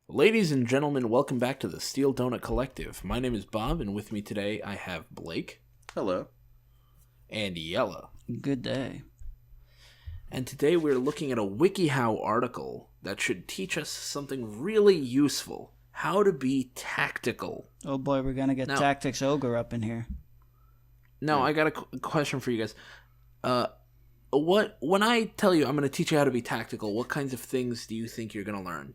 Ladies and gentlemen, welcome back to the Steel Donut Collective. My name is Bob, and with me today I have Blake. Hello. And Yella. Good day. And today we're looking at a wikiHow article that should teach us something really useful. How to be tactical. Oh boy, we're gonna get Tactics Ogre up in here. Now, I got a question for you guys. When I tell you I'm going to teach you how to be tactical, what kinds of things do you think you're going to learn?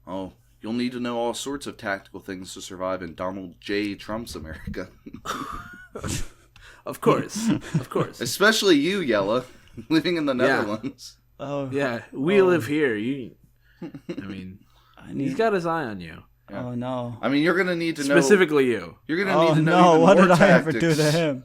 Oh, you'll need to know all sorts of tactical things to survive in Donald J. Trump's America. Of course. Especially you, Yella, living in the Netherlands. Oh. Yeah, we live here. He's got his eye on you. Yeah. Oh, no. I mean, you're going to need to know... Specifically you. You're going to need to know no, even what more did tactics. I ever do to him?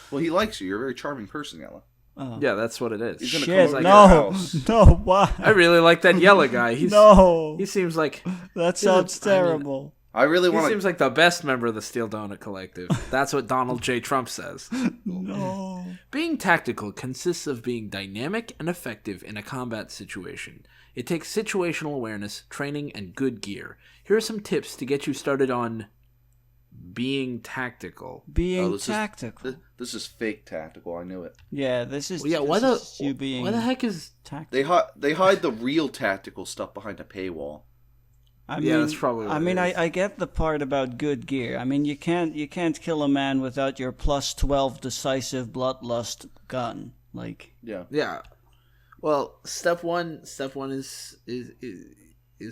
Well, he likes you. You're a very charming person, Yella. Oh. Yeah, that's what it is. He's gonna Shit, come over your house. No, why? I really like that yellow guy. No. He seems like... That sounds terrible. I really want He seems like the best member of the Steel Donut Collective. That's what Donald J. Trump says. No. Being tactical consists of being dynamic and effective in a combat situation. It takes situational awareness, training, and good gear. Here are some tips to get you started on being tactical. Tactical. This is fake tactical. I knew it. Yeah, this is. Why the heck is tactical? They hide the real tactical stuff behind a paywall. That's probably what it is. I get the part about good gear. I mean, you can't kill a man without your plus 12 decisive bloodlust gun. Like. Yeah. Well, step one is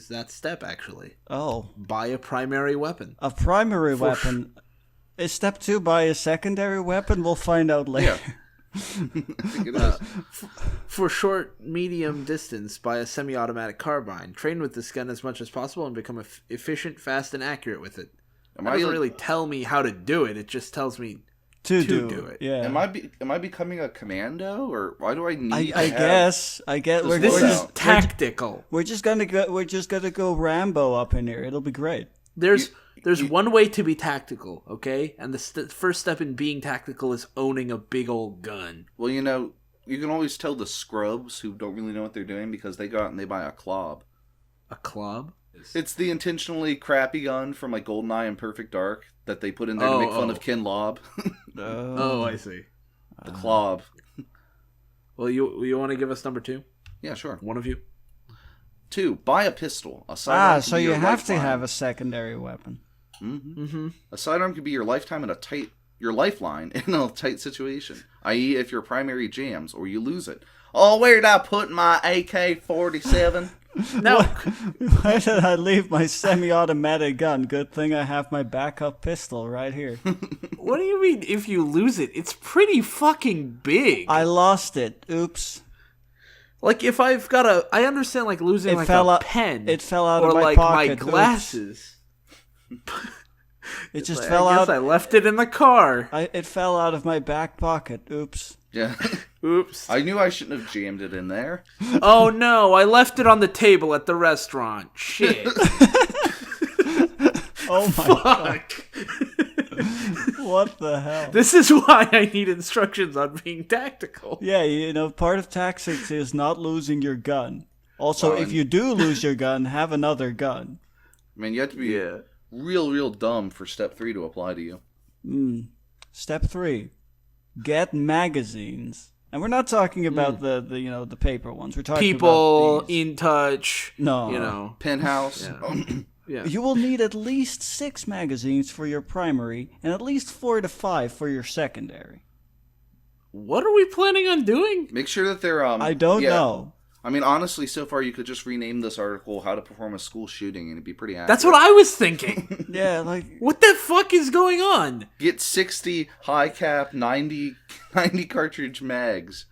that step actually. Oh. Buy a primary weapon. A primary weapon. Is step 2 buy a secondary weapon? We'll find out later. Yeah. I think it is. For short, medium distance, buy a semi-automatic carbine. Train with this gun as much as possible and become efficient, fast, and accurate with it. It doesn't really tell me how to do it. It just tells me to do it. Yeah. Am I becoming a commando, or why do I need? I guess. This is tactical. We're just gonna go Rambo up in here. It'll be great. There's one way to be tactical, okay? And the first step in being tactical is owning a big old gun. Well, you can always tell the scrubs who don't really know what they're doing because they go out and they buy a clob. A clob? It's the intentionally crappy gun from like GoldenEye and Perfect Dark that they put in there to make fun of Ken Lobb. I see. The clob. Well, you want to give us number 2? Yeah, sure. One of you? 2, buy a pistol. A sidearm so you have to have a secondary weapon. Mm-hmm. Mm-hmm. A sidearm could be your lifeline in a tight situation, i.e., if your primary jams or you lose it. Oh, where did I put my AK-47? No. Where did I leave my semi-automatic gun? Good thing I have my backup pistol right here. What do you mean if you lose it? It's pretty fucking big. I lost it. Oops. Like if I've got I understand like losing a pen. It fell out of my like pocket. my glasses. It just fell out. I guess I left it in the car. It fell out of my back pocket. Oops. Yeah. Oops. I knew I shouldn't have jammed it in there. Oh no, I left it on the table at the restaurant. Shit. Oh my God. What the hell? This is why I need instructions on being tactical. Yeah, part of tactics is not losing your gun. Also, if you do lose your gun, have another gun. I mean, you have to be real dumb for step 3 to apply to you. Step 3, get magazines. And we're not talking about the paper ones. We're talking people about these. In touch. No, Penthouse. Yeah. You will need at least 6 magazines for your primary and at least 4 to 5 for your secondary. What are we planning on doing? Make sure that they're I don't know. I mean, honestly, so far you could just rename this article "How to Perform a School Shooting" and it'd be pretty accurate. That's what I was thinking. Yeah, like what the fuck is going on? Get 60 high cap 90 cartridge mags.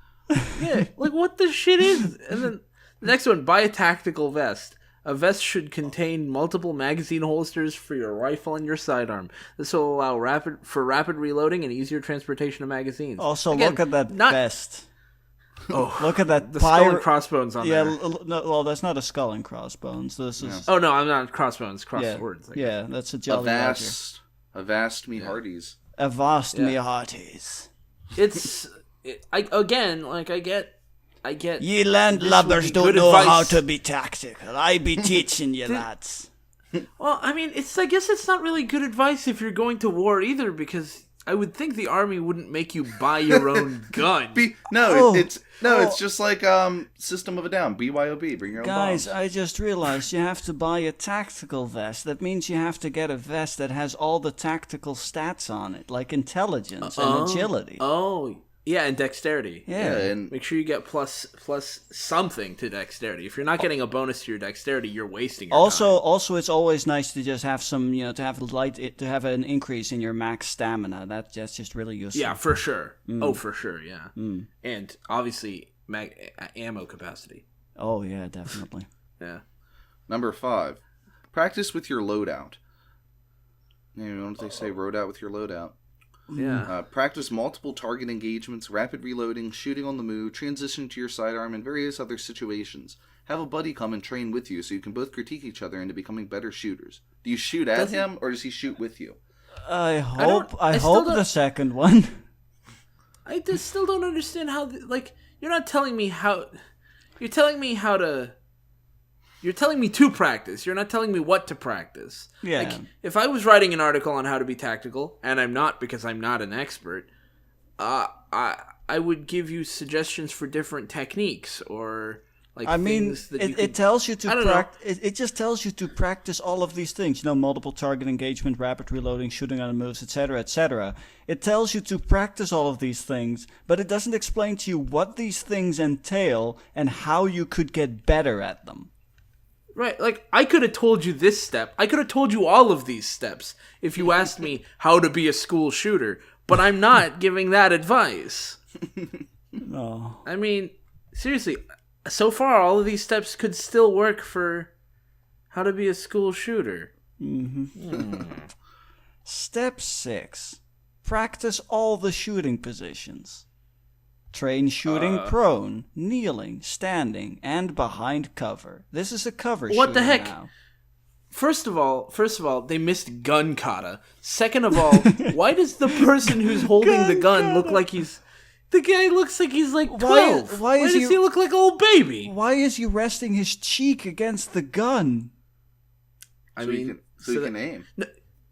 Yeah, like what the shit is? And then the next one, buy a tactical vest. A vest should contain multiple magazine holsters for your rifle and your sidearm. This will allow rapid reloading and easier transportation of magazines. Also, look at that vest. Oh, look at that. The skull and crossbones on there. Yeah, well, that's not a skull and crossbones. This is. Oh no, I'm not crossbones. Crosswords. Yeah, that's a Jolly Roger. Avast me hearties. Avast me hearties. I get get. Ye this landlubbers would be don't good know how advice. to be tactical. I be teaching you lads. Well, I mean, I guess it's not really good advice if you're going to war either, because I would think the army wouldn't make you buy your own gun. It's just like System of a Down, BYOB, bring your own Guys, bombs. I just realized you have to buy a tactical vest. That means you have to get a vest that has all the tactical stats on it, like intelligence and agility. Oh, yeah, and dexterity. Yeah. and Make sure you get plus something to dexterity. If you're not getting a bonus to your dexterity, you're wasting your time. Also, it's always nice to just have some, to have an increase in your max stamina. That's just really useful. Yeah, for sure. Oh, for sure, yeah. And obviously, ammo capacity. Oh yeah, definitely. Yeah. Number 5, practice with your loadout. You know what they say, road out with your loadout. Yeah. Practice multiple target engagements, rapid reloading, shooting on the move, transition to your sidearm, and various other situations. Have a buddy come and train with you so you can both critique each other into becoming better shooters. Do you shoot at him, or does he shoot with you? I still hope don't- the second one. I just still don't understand how, you're not telling me how, you're telling me how to, you're telling me to practice. You're not telling me what to practice. Yeah. Like, if I was writing an article on how to be tactical, and I'm not because I'm not an expert, I would give you suggestions for different techniques, or things that you it tells you to I don't know. It just tells you to practice all of these things. Multiple target engagement, rapid reloading, shooting on the moves, etc., etc. It tells you to practice all of these things, but it doesn't explain to you what these things entail and how you could get better at them. Right, I could have told you this step. I could have told you all of these steps if you asked me how to be a school shooter, but I'm not giving that advice. Oh. I mean, seriously, so far all of these steps could still work for how to be a school shooter. Step 6. Practice all the shooting positions. Train shooting prone, kneeling, standing, and behind cover. This is a cover shooter What the heck? now. First of all, they missed gun kata. Second of all, why does the person who's holding the gun look like he's... The guy looks like he's like 12. Why Why does he look like an old baby? Why is he resting his cheek against the gun? I So mean, you can aim.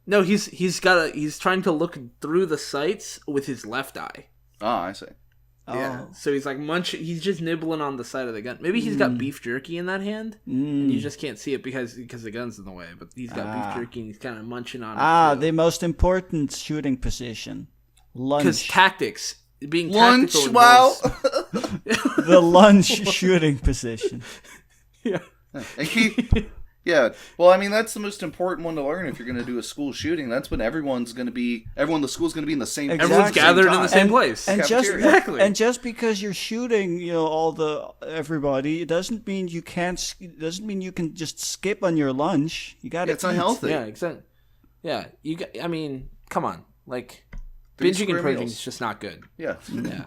No, he's trying to look through the sights with his left eye. Oh, I see. Yeah. So he's like munching. He's just nibbling on the side of the gun. Maybe he's got beef jerky in that hand, and you just can't see it because the gun's in the way. But he's got beef jerky, and he's kind of munching on it. The most important shooting position. Lunge. Because tactics, being Lunch tactical. while... The lunge shooting position. Yeah. And yeah, well, I mean, that's the most important one to learn if you're going to do a school shooting. That's when everyone in the school's going to be in the same Exactly. Everyone's gathered in the same And- place. And just Cafeteria. Exactly. and just because you're shooting, everybody, it doesn't mean you can't. Doesn't mean you can just skip on your lunch. You got to. It's unhealthy. Yeah, exactly. Yeah, I mean, come on, Three binging square and purging meals. is just not good. Yeah. Yeah.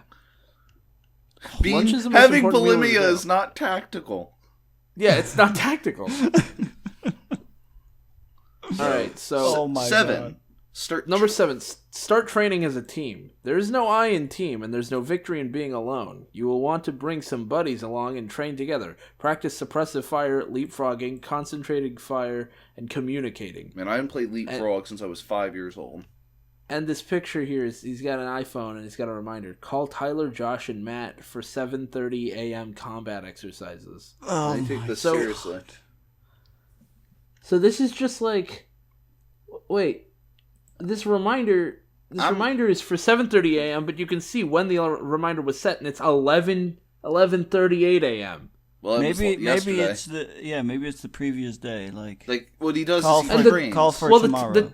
Lunch is the most Having important meal of the bulimia day. is not tactical. Yeah, it's not tactical. All right, so Oh my 7. God. Start number 7, start training as a team. There is no I in team, and there's no victory in being alone. You will want to bring some buddies along and train together. Practice suppressive fire, leapfrogging, concentrated fire, and communicating. Man, I haven't played Leapfrog since I was 5 years old. And this picture here is he's got an iPhone and he's got a reminder. Call Tyler, Josh, and Matt for 7:30 a.m. combat exercises. I take this So- seriously. So this is just wait, this reminder is for 7:30 a.m. But you can see when the reminder was set, and it's 11:38 a.m. Well, Maybe yesterday. it's the previous day. Like what he does call is for, he the- trains. call for Well, tomorrow.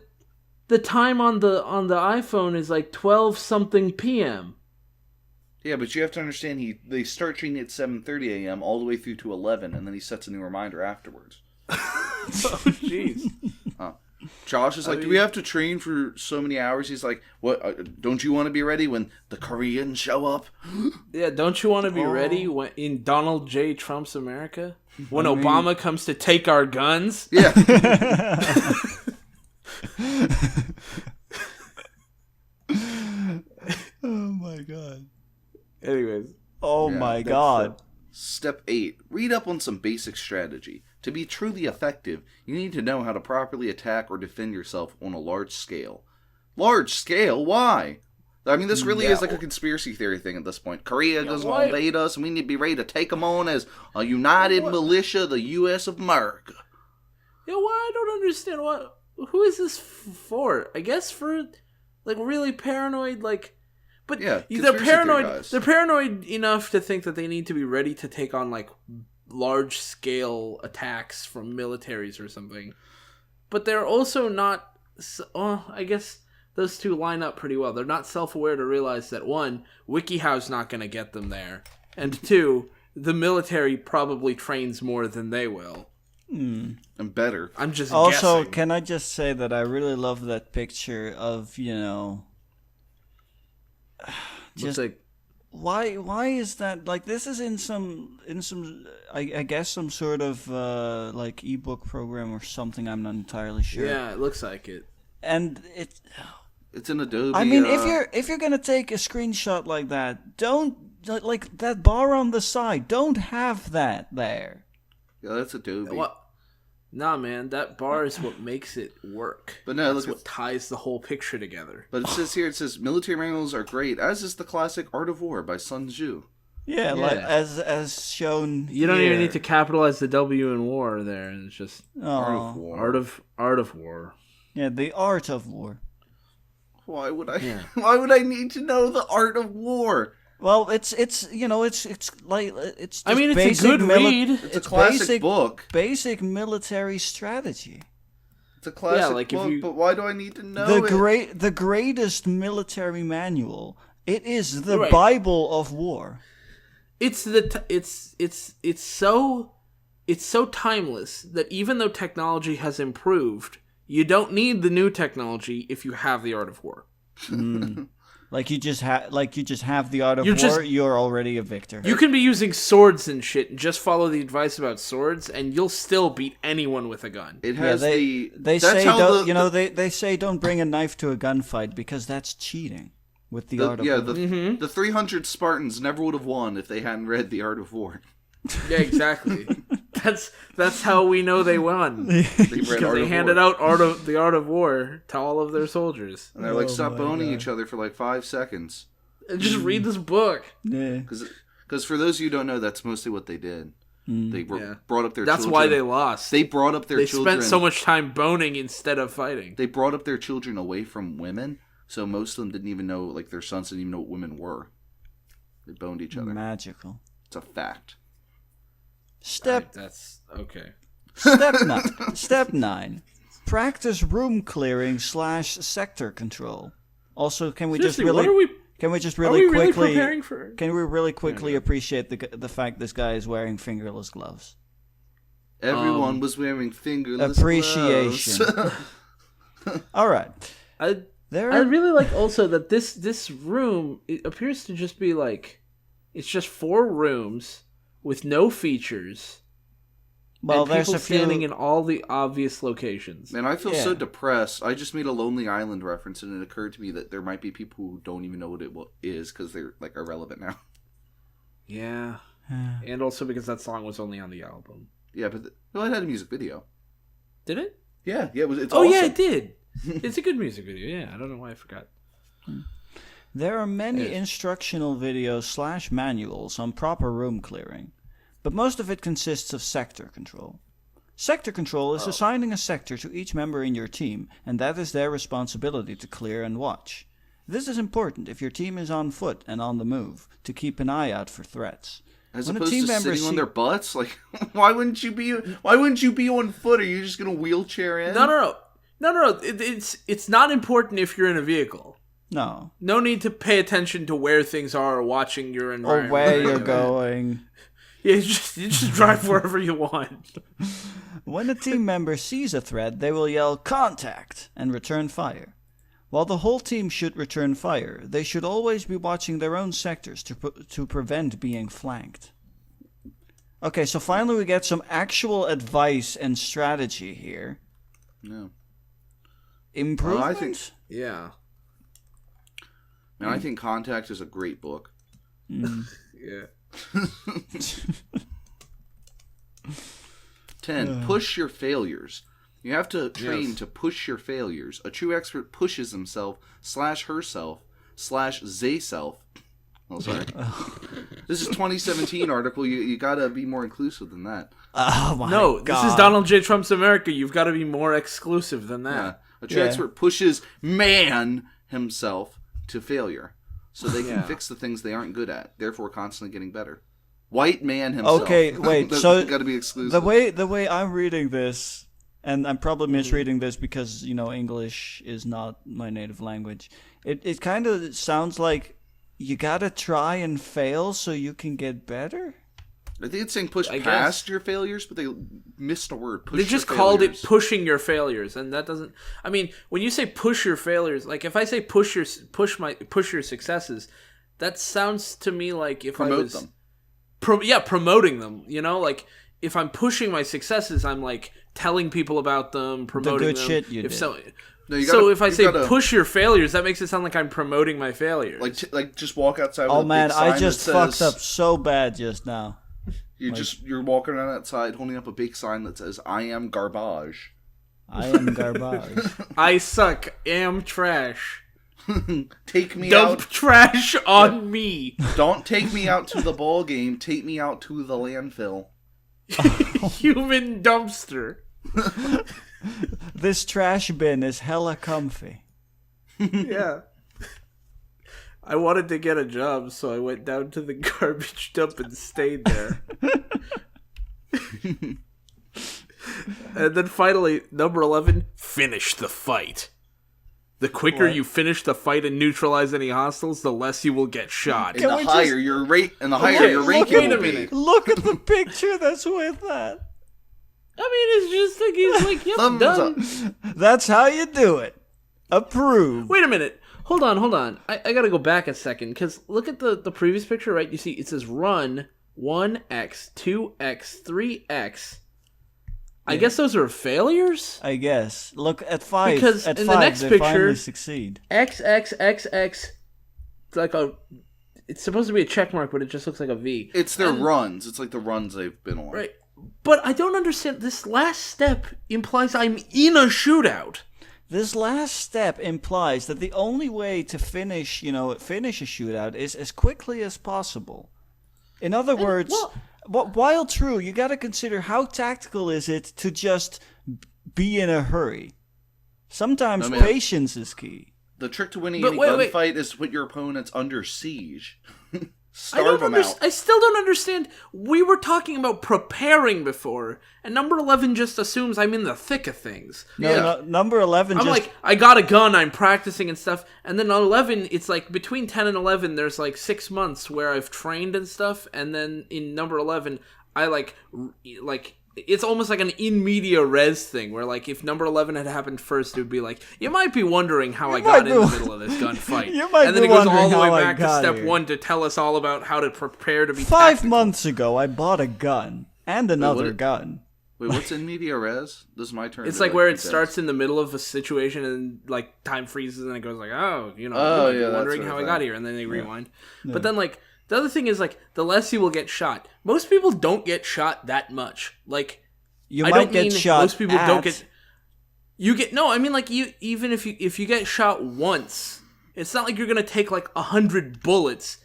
the time on the iPhone is 12 something p.m. Yeah, but you have to understand they start training at 7:30 a.m. all the way through to 11, and then he sets a new reminder afterwards. Oh jeez. Josh is like, do we have to train for so many hours? He's like, what? Don't you want to be ready when the Koreans show up? Yeah, don't you want to be ready when in Donald J. Trump's America when Obama comes to take our guns? Yeah. Oh my god. Anyways, Oh Yeah, my that's god. Step 8. Read up on some basic strategy. To be truly effective, you need to know how to properly attack or defend yourself on a large scale. Large scale? Why? I mean, this really is like a conspiracy theory thing at this point. Korea doesn't want to invade us, and we need to be ready to take them on as a united militia, the U.S. of America. Yeah, why? I don't understand. What? Who is this for? I guess for, like, really paranoid, like... But Yeah, they're conspiracy paranoid. theory guys. They're paranoid enough to think that they need to be ready to take on, like, large-scale attacks from militaries or something. But they're also not... I guess those two line up pretty well. They're not self-aware to realize that, one, WikiHow's not going to get them there. And two, the military probably trains more than they will. And better. I'm just Also, guessing. can I just say that I really love that picture of, Just like... why is that, like, this is in some I guess some sort of like ebook program or something, I'm not entirely sure. Yeah, it looks like it. And It's an Adobe. I mean, if you're gonna take a screenshot like that, don't, like, that bar on the side, don't have that there. Yeah, that's Adobe. What? Nah, man, that bar is what makes it work. But no, That's look, what ties the whole picture together. But it says here, military manuals are great, as is the classic Art of War by Sun Tzu. Yeah, like as shown. You don't here. even need to capitalize the W in war there, and it's just Art Oh, of War. art of war. yeah, the art of war. Why would I? Yeah. Why would I need to know the art of war? Well, it's like it's. I mean, it's basic a good read. It's a classic book. Basic military strategy. It's a classic like if book, you- but why do I need to know The greatest military manual. It is the Right. Bible of war. It's so timeless that even though technology has improved, you don't need the new technology if you have the art of war. Like you just have the art of You're war. just- You're already a victor. You can be using swords and shit and just follow the advice about swords, and you'll still beat anyone with a gun. It Yeah, has they that's say how don't, the, they say don't bring a knife to a gunfight because that's cheating with the art of war. the 300 Spartans never would have won if they hadn't read the Art of War. Yeah, exactly. That's how we know they won. They read Because Art they of handed War. out the art of war to all of their soldiers. And they're like, stop my boning God. each other for like 5 seconds. And just read this book. Yeah. Because for those of you who don't know, that's mostly what they did. They Yeah. brought up their That's children. why they lost. They brought up their They children. spent so much time boning instead of fighting. They brought up their children away from women, so most of them didn't even know, like their sons didn't even know what women were. They boned each other. Magical. It's a fact. That's okay. Step 9. Practice room clearing / sector control. Also, can we Seriously, just what really are we? can we just Are really we really quickly preparing for? can we really quickly appreciate the fact this guy is wearing fingerless gloves? Everyone was wearing fingerless Appreciation. gloves. All right. I There I really like also that this room, it appears to just be like, it's just 4 rooms with no features. well, and there's people a few standing in all the obvious locations. Man, I feel so Yeah. depressed. I just made a Lonely Island reference, and it occurred to me that there might be people who don't even know what it is because they're like irrelevant now. Yeah, and also because that song was only on the album. Yeah, but no, it had a music video. Did it? Yeah, it was. It's Oh awesome. yeah, it did. It's a good music video. Yeah, I don't know why I forgot. There are many Yes. instructional videos / manuals on proper room clearing, but most of it consists of sector control. Sector control is assigning a sector to each member in your team, and that is their responsibility to clear and watch. This is important if your team is on foot and on the move, to keep an eye out for threats. As When a opposed team to member sitting on see- their butts, like why wouldn't you be on foot? Are you just gonna wheelchair in? No. It's not important if you're in a vehicle. No. No need to pay attention to where things are or watching your Or environment. where you're going. Yeah, you just drive wherever you want. When a team member sees a threat, they will yell "Contact!" and return fire. While the whole team should return fire, they should always be watching their own sectors to prevent being flanked. Okay, so finally we get some actual advice and strategy here. No. Improvement? I think- Yeah. Man, I think Contact is a great book. Yeah. 10. Push your failures. You have to train to push your failures. A true expert pushes himself / herself / they-self. Oh, sorry. This is 2017 article. You gotta be more inclusive than that. Oh my No, God. this is Donald J. Trump's America. You've got to be more exclusive than that. Yeah. A true expert pushes himself to failure, so they can fix the things they aren't good at, therefore constantly getting better. White man himself. Okay, wait. So got to be exclusive. the way I'm reading this, and I'm probably misreading this because English is not my native language. It kind of sounds like you gotta try and fail so you can get better. I think it's saying push past your failures, but they missed a word. Push They just your called failures. it pushing your failures, and that doesn't. I mean, when you say push your failures, like if I say push your successes, that sounds to me like if Promote I was them. Promoting them. Like if I'm pushing my successes, I'm like telling people about them, promoting good them. shit you did. No, you So gotta- if I you say gotta- push your failures, that makes it sound like I'm promoting my failures. like just walk outside. With Oh a man, big sign I just that fucked says- up so bad just now. You're walking around outside holding up a big sign that says "I am garbage." I am garbage. I suck, am trash. Take me Dump out. trash on me. Don't take me out to the ball game. Take me out to the landfill. Human dumpster. This trash bin is hella comfy. Yeah. I wanted to get a job, so I went down to the garbage dump and stayed there. And then finally, number 11, finish the fight. The quicker you finish the fight and neutralize any hostiles, the less you will get shot. And the we higher just- your rate, and the higher Okay, your look, ranking wait a will be. minute. Look at the picture that's with that. I mean, it's just like, he's like, yep, Thumbs done. up. That's how you do it. Approve. Wait a minute. Hold on. I gotta go back a second, because look at the previous picture, right? You see, it says run 1x, 2x, 3x. I guess those are failures? I guess. Look at 5. Because at in 5, the next they picture- finally succeed. X, X, X, X. It's like it's supposed to be a check mark, but it just looks like a V. It's their runs. It's like the runs they've been on. Right. But I don't understand. This last step implies I'm in a shootout. This last step implies that the only way to finish a shootout is as quickly as possible. In other words, while true, you got to consider how tactical is it to just be in a hurry. Sometimes No, man. patience is key. The trick to winning But any wait. gunfight is to put your opponents under siege. I don't Starve them out. understand. I still don't understand. We were talking about preparing before, and number 11 just assumes I'm in the thick of things. No, number 11 I'm just like, I got a gun, I'm practicing and stuff, and then on 11, it's like between 10 and 11, there's like 6 months where I've trained and stuff, and then in number 11, I like it's almost like an in media res thing, where like if number 11 had happened first, it would be like, you might be wondering how I got in the middle of this gunfight. You might and then be it goes all wondering the way how I back to got step here. 1 to tell us all about how to prepare to be 5 tactical. months ago I bought a gun and another gun. Wait, what's in media res? This is my turn. It's to, like where it keep starts in the middle of a situation and like time freezes and it goes like, oh, you Oh, might be yeah, that wondering sort of how I thing. got here, and then they rewind. But then like the other thing is like the less you will get shot. Most people don't get shot that much. Like You I might don't get mean shot most people at, don't get. You get no. I mean like you even if you get shot once, it's not like you're gonna take like 100 bullets,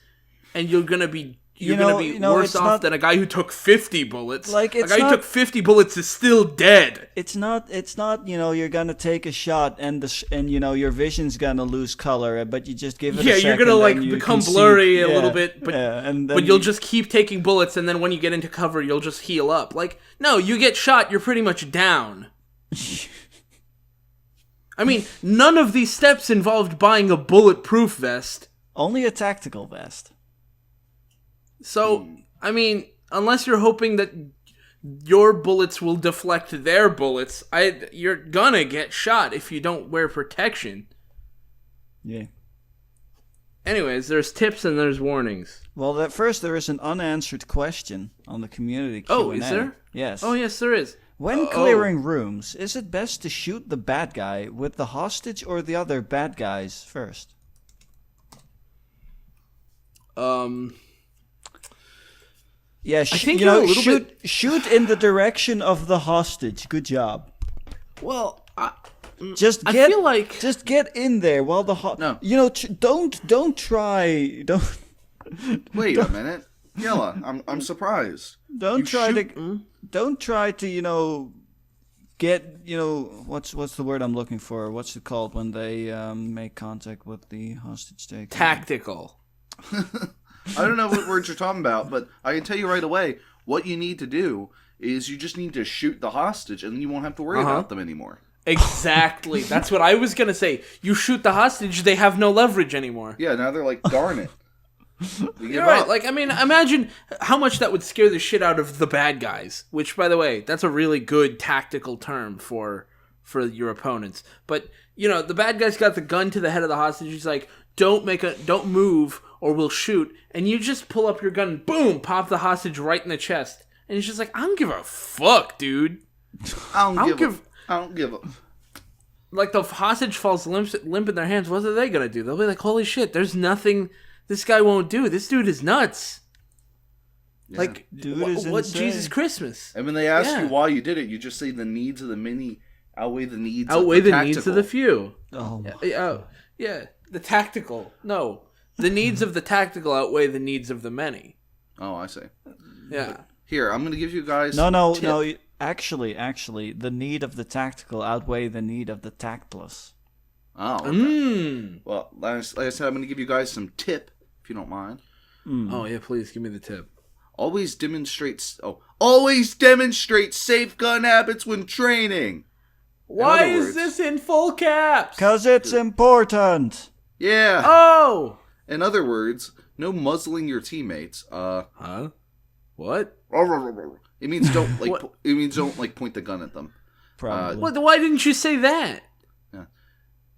and you're gonna be. You're gonna be worse it's off not- than a guy who took 50 bullets. Like, a it's guy who not- took 50 bullets is still dead. It's not you're gonna take a shot and your vision's gonna lose color, but you just give it a Yeah, second. you're gonna like and you become can blurry see, a little bit, but and then but you'll just keep taking bullets, and then when you get into cover, you'll just heal up. Like, no, you get shot, you're pretty much down. I mean, none of these steps involved buying a bulletproof vest. only a tactical vest. So, I mean, unless you're hoping that your bullets will deflect their bullets, you're gonna get shot if you don't wear protection. Yeah. Anyways, there's tips and there's warnings. Well, first there is an unanswered question on the community Q&A. Oh, is there? Yes. Oh, yes, there is. When clearing rooms, is it best to shoot the bad guy with the hostage or the other bad guys first? Yeah, think you're a little shoot in the direction of the hostage. Good job. Well, I feel like just get in there while the No. don't try Wait a minute. Yella, I'm surprised. don't You try shoot- to don't try to get what's the word I'm looking for? What's it called when they make contact with the hostage taker? tactical. I don't know what words you're talking about, but I can tell you right away, what you need to do is you just need to shoot the hostage, and then you won't have to worry about them anymore. Exactly. That's what I was gonna say. You shoot the hostage, they have no leverage anymore. Yeah, now they're like, darn it. We give You're right. up. Like, I mean, imagine how much that would scare the shit out of the bad guys. Which, by the way, that's a really good tactical term for your opponents. But the bad guy's got the gun to the head of the hostage. He's like, don't move, or we'll shoot. And you just pull up your gun, and boom, pop the hostage right in the chest. And he's just like, I don't give a fuck, dude. I don't give up. Like, the hostage falls limp in their hands. What are they gonna do? They'll be like, holy shit, there's nothing this guy won't do. This dude is nuts. Yeah. Like, Dude what is insane. Jesus Christmas? And when they ask Yeah. you why you did it, you just say the needs of the many outweigh the needs of Outweigh the the needs of the few. Oh, Yeah, the tactical. No, the needs of the tactical outweigh the needs of the many. Oh, I see. Yeah. Here, I'm going to give you guys no. tip. Actually, the need of the tactical outweigh the need of the tactless. Oh, okay. Mm. Well, like I said, I'm going to give you guys some tip, if you don't mind. Oh yeah, please give me the tip. Always demonstrate safe gun habits when training. Why other is words- this in full caps? 'Cause it's important. Yeah. Oh. In other words, no muzzling your teammates. Huh? What? It means don't like. What? It means don't like point the gun at them. Probably. What? Why didn't you say that?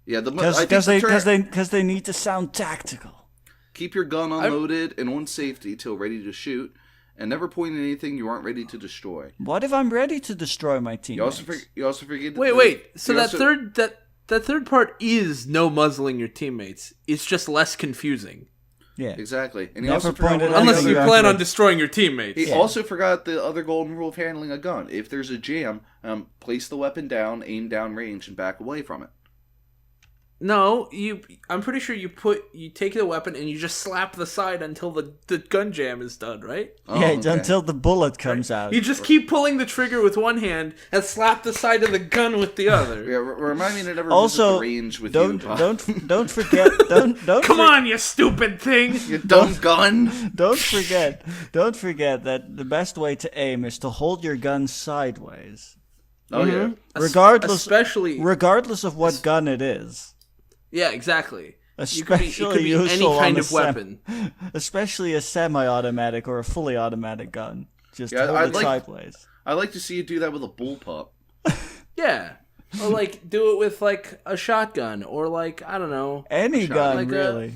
Yeah, Because they need to sound tactical. keep your gun unloaded and on safety till ready to shoot, and never point at anything you aren't ready to destroy. What if I'm ready to destroy my teammates? You also forget. Wait. So you that also- that third part is no muzzling your teammates. It's just less confusing. Yeah. Exactly, and he Never also forgot pointed one at other Unless anything you thing. plan Yeah. on destroying your teammates. He also forgot the other golden rule of handling a gun. If there's a jam, place the weapon down, aim down range, and back away from it. No, I'm pretty sure you take the weapon and you just slap the side until the gun jam is done, right? Oh, Yeah, okay. until the bullet comes out. You just keep pulling the trigger with one hand and slap the side of the gun with the other. Yeah, remind me to never visit Also, the range with don't you. Bob. don't forget don't Come on, you stupid thing! You dumb gun. don't forget that the best way to aim is to hold your gun sideways, Oh yeah. Especially regardless of what gun it is. yeah, exactly. Especially it could be any useful kind on of a weapon. Especially a semi-automatic or a fully automatic gun. Just Yeah, hold I'd it like- sideways. I like to see you do that with a bullpup. Yeah, or like do it with like a shotgun, or like I don't know, Any gun, like really.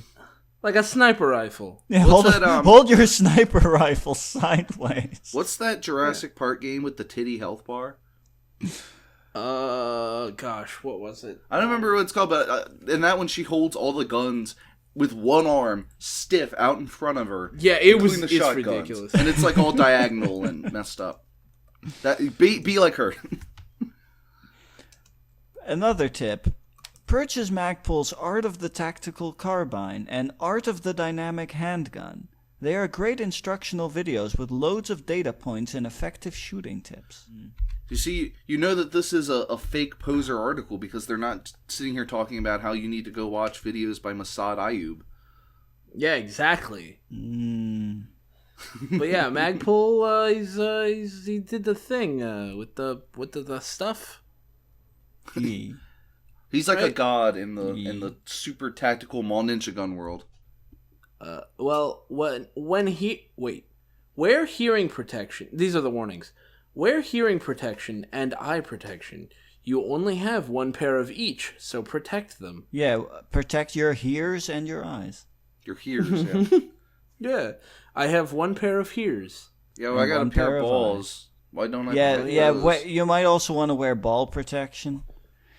like a sniper rifle. Yeah, What's hold, that, hold your sniper rifle sideways. What's that Jurassic Park game with the titty health bar? Gosh, what was it? I don't remember what it's called, but in that one she holds all the guns with one arm stiff out in front of her. Yeah, it was. including It's shotguns. ridiculous. And it's like all diagonal and messed up. That be like her. Another tip. Purchase Magpul's Art of the Tactical Carbine and Art of the Dynamic Handgun. They are great instructional videos with loads of data points and effective shooting tips. You see, you know that this is a fake poser article because they're not sitting here talking about how you need to go watch videos by Masad Ayub. Yeah, exactly. Mm. But yeah, Magpul, he did the thing with the stuff. Yeah. He's like a Right. god in the super tactical mall ninja gun world. Well, wear hearing protection. These are the warnings. Wear hearing protection and eye protection. You only have one pair of each, so protect them. Yeah, protect your ears and your eyes. Your hears, yeah. Yeah, I have one pair of ears. Yeah, well, I got a One pair pair of of balls. Why don't I? Yeah, have yeah. those? You might also want to wear ball protection.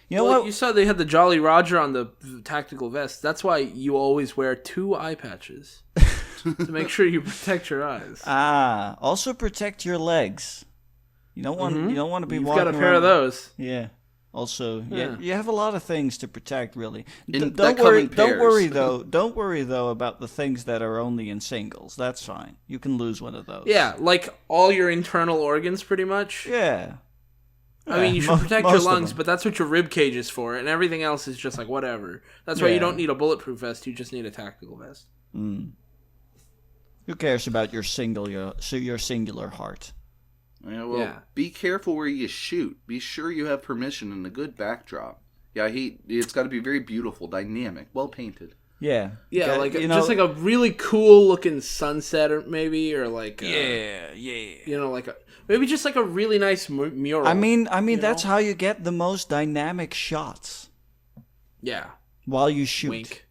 You know Well, what? you saw they had the Jolly Roger on the tactical vest. That's why you always wear 2 eye patches. to make sure you protect your eyes. Also protect your legs. You don't want to be You've walking got a pair around. of those. Yeah. Also, Yeah. you have a lot of things to protect, really. That Don't come worry. in Don't pairs. worry though. Don't worry though about the things that are only in singles. That's fine. You can lose one of those. Yeah, like all your internal organs, pretty much. Yeah. I mean, you should protect most your of lungs, them. but that's what your rib cage is for, and everything else is just like whatever. That's why Yeah. you don't need a bulletproof vest. You just need a tactical vest. Who cares about your singular heart? Yeah, well, Yeah. be careful where you shoot. Be sure you have permission and a good backdrop. Yeah, it's got to be very beautiful, dynamic, well painted. Yeah. Yeah, Got- like you just know- like a really cool looking sunset, or maybe, or like Yeah. you know, like maybe just like a really nice mural. I mean, you that's know? how you get the most dynamic shots Yeah, while you shoot. wink.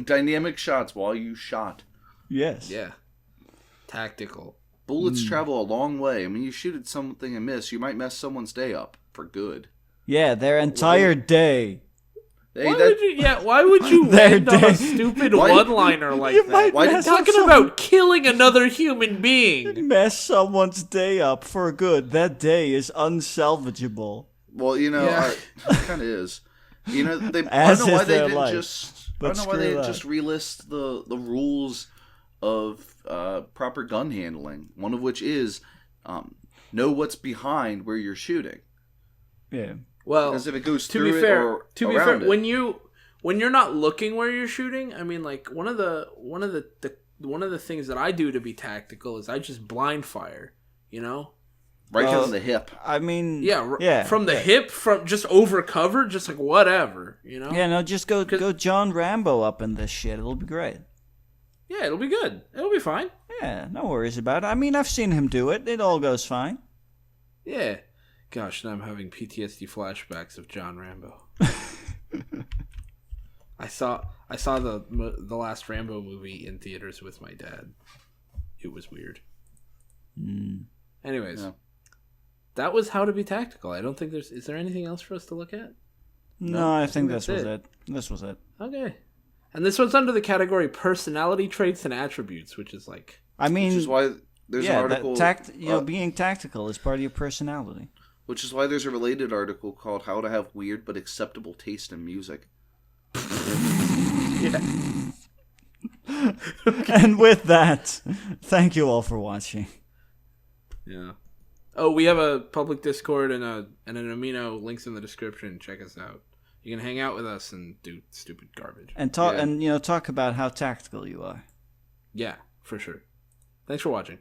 Dynamic shots while you shot. Yes. Yeah, tactical. Bullets travel a long way. I mean, you shoot at something and miss, you might mess someone's day up for good. Yeah, their entire day. Hey, Why would you Their end on a day. stupid Why- one-liner like You that? might Why mess did- up Talking some- about killing another human being. mess someone's day up for good. That day is unsalvageable. Well, you know, Yeah. it kind of is. You know, I As don't know why is they their didn't life. just. But I don't know why screw they that. just relist the rules of proper gun handling. One of which is know what's behind where you're shooting. Yeah. Well, Because if it goes to through be it fair, or to be around fair, it, when you're not looking where you're shooting, I mean, like one of the things that I do to be tactical is I just blind fire. You know? right Well, from the hip. I mean, Yeah, from the hip, from just over cover, just like whatever. You know? Yeah, no, just go John Rambo up in this shit. It'll be great. Yeah, it'll be good. It'll be fine. Yeah, no worries about it. I mean, I've seen him do it. It all goes fine. Yeah. Gosh, now I'm having PTSD flashbacks of John Rambo. I saw the last Rambo movie in theaters with my dad. It was weird. Anyways, Yeah. that was how to be tactical. I don't think is there anything else for us to look at? No, I think that's this was it. it. This was it. Okay. And this one's under the category personality traits and attributes, which is like I mean, Which is why there's an yeah, article. being tactical is part of your personality. Which is why there's a related article called "How to Have Weird but Acceptable Taste in Music." And with that, thank you all for watching. yeah. Oh, we have a public Discord and an amino, links in the description. Check us out. You can hang out with us and do stupid garbage. And talk Yeah. and talk about how tactical you are. Yeah, for sure. Thanks for watching.